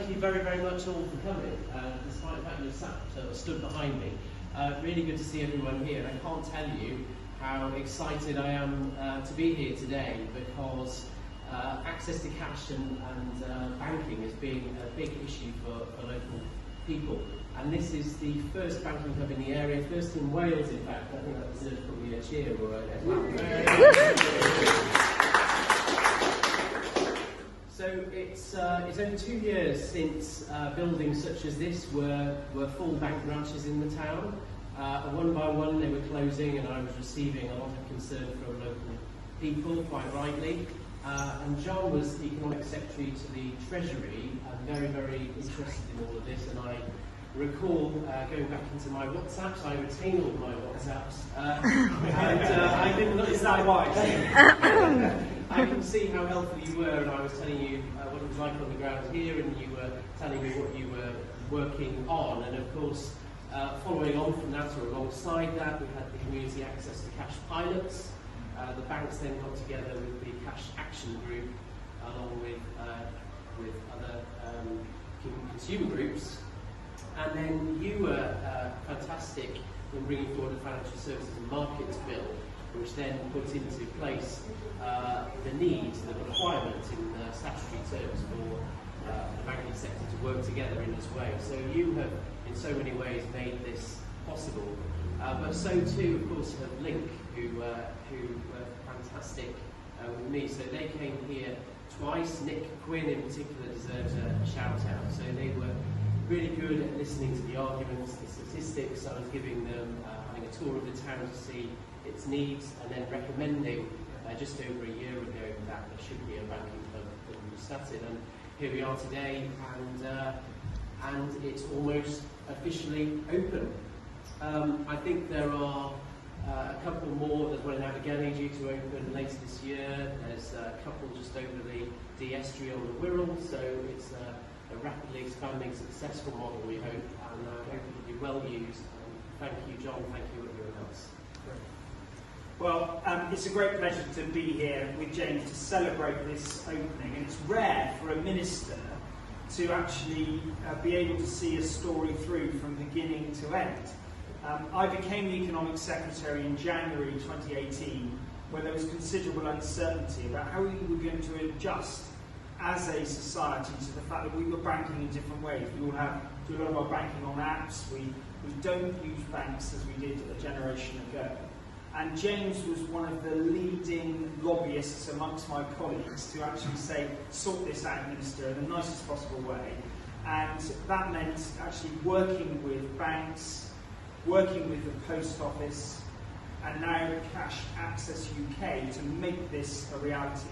thank you very, very much all for coming, despite the fact you're stood behind me. Really good to see everyone here. I can't tell you how excited I am to be here today, because access to cash and banking has been a big issue for local people. And this is the first banking hub in the area, first in Wales in fact. I think that deserves probably a cheer or a So it's only 2 years since buildings such as this were full bank branches in the town. One by one they were closing, and I was receiving a lot of concern from local people, quite rightly. And John was the Economic Secretary to the Treasury, very, very interested in all of this, and I recall going back into my WhatsApps. I retain all my WhatsApps, and I didn't notice that wise. I can see how helpful you were, and I was telling you what it was like on the ground here, and you were telling me what you were working on. And of course, following on from that, or alongside that, we had the community access to cash pilots. The banks then got together with the Cash Action Group, along with other consumer groups. And then you were fantastic in bringing forward a financial services and markets bill, which then put into place the need, the requirement in statutory terms for the banking sector to work together in this way. So you have, in so many ways, made this possible. But so too, of course, have Link, who were fantastic with me. So they came here twice. Nick Quinn, in particular, deserves a shout out. So they were really good at listening to the arguments, the statistics. I was giving them, having a tour of the town to see its needs, and then recommending just over a year ago that there should be a banking hub in Prestatyn. And here we are today, and it's almost officially open. I think there are a couple more. There's one in Abergele due to open later this year. There's a couple just over the estuary on the Wirral, so it's a rapidly expanding, successful model, we hope, and I hope it will be well used. Thank you, John. Thank you, everyone else. Well, it's a great pleasure to be here with James to celebrate this opening. And it's rare for a minister to actually be able to see a story through from beginning to end. I became the Economic Secretary in January 2018, where there was considerable uncertainty about how we were going to adjust as a society to the fact that we were banking in different ways. We all do a lot of our banking on apps. We don't use banks as we did a generation ago. And James was one of the leading lobbyists amongst my colleagues to actually say, sort this out, Minister, in the nicest possible way. And that meant actually working with banks, working with the Post Office, and now Cash Access UK to make this a reality.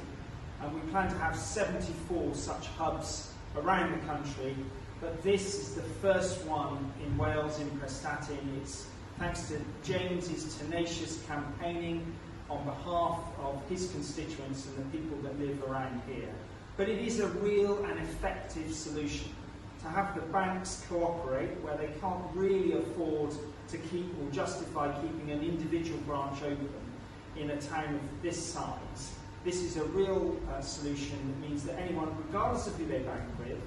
And we plan to have 74 such hubs around the country, but this is the first one in Wales, in Prestatyn. It's thanks to James's tenacious campaigning on behalf of his constituents and the people that live around here. But it is a real and effective solution to have the banks cooperate where they can't really afford to keep or justify keeping an individual branch open in a town of this size. This is a real solution that means that anyone, regardless of who they bank with,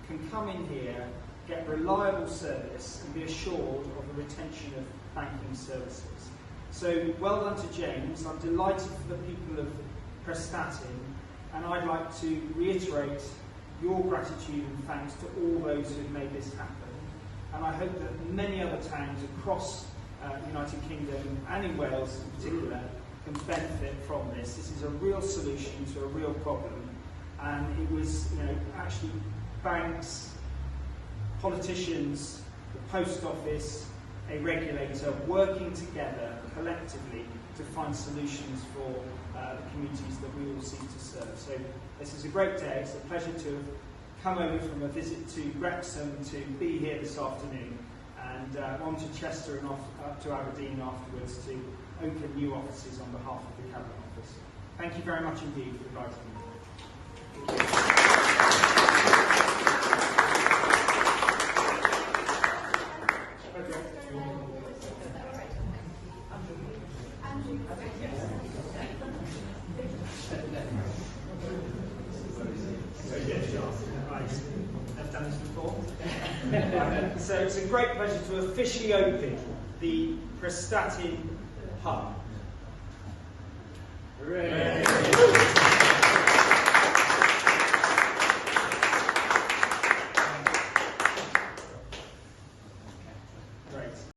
can come in here, get reliable service, and be assured of the retention of banking services. So well done to James. I'm delighted for the people of Prestatyn, and I'd like to reiterate your gratitude and thanks to all those who've made this happen. And I hope that many other towns across the United Kingdom and in Wales in particular can benefit from this. This is a real solution to a real problem, and it was, actually banks, politicians, the Post Office, a regulator working together collectively to find solutions for the communities that we all seek to serve. So this is a great day. It's a pleasure to have come over from a visit to Wrexham to be here this afternoon, and on to Chester and off up to Aberdeen afterwards to open new offices on behalf of the Cabinet Office. Thank you very much indeed for inviting me. Right. I've done this before. So it's a great pleasure to officially open the Prestatyn Hub. Hooray!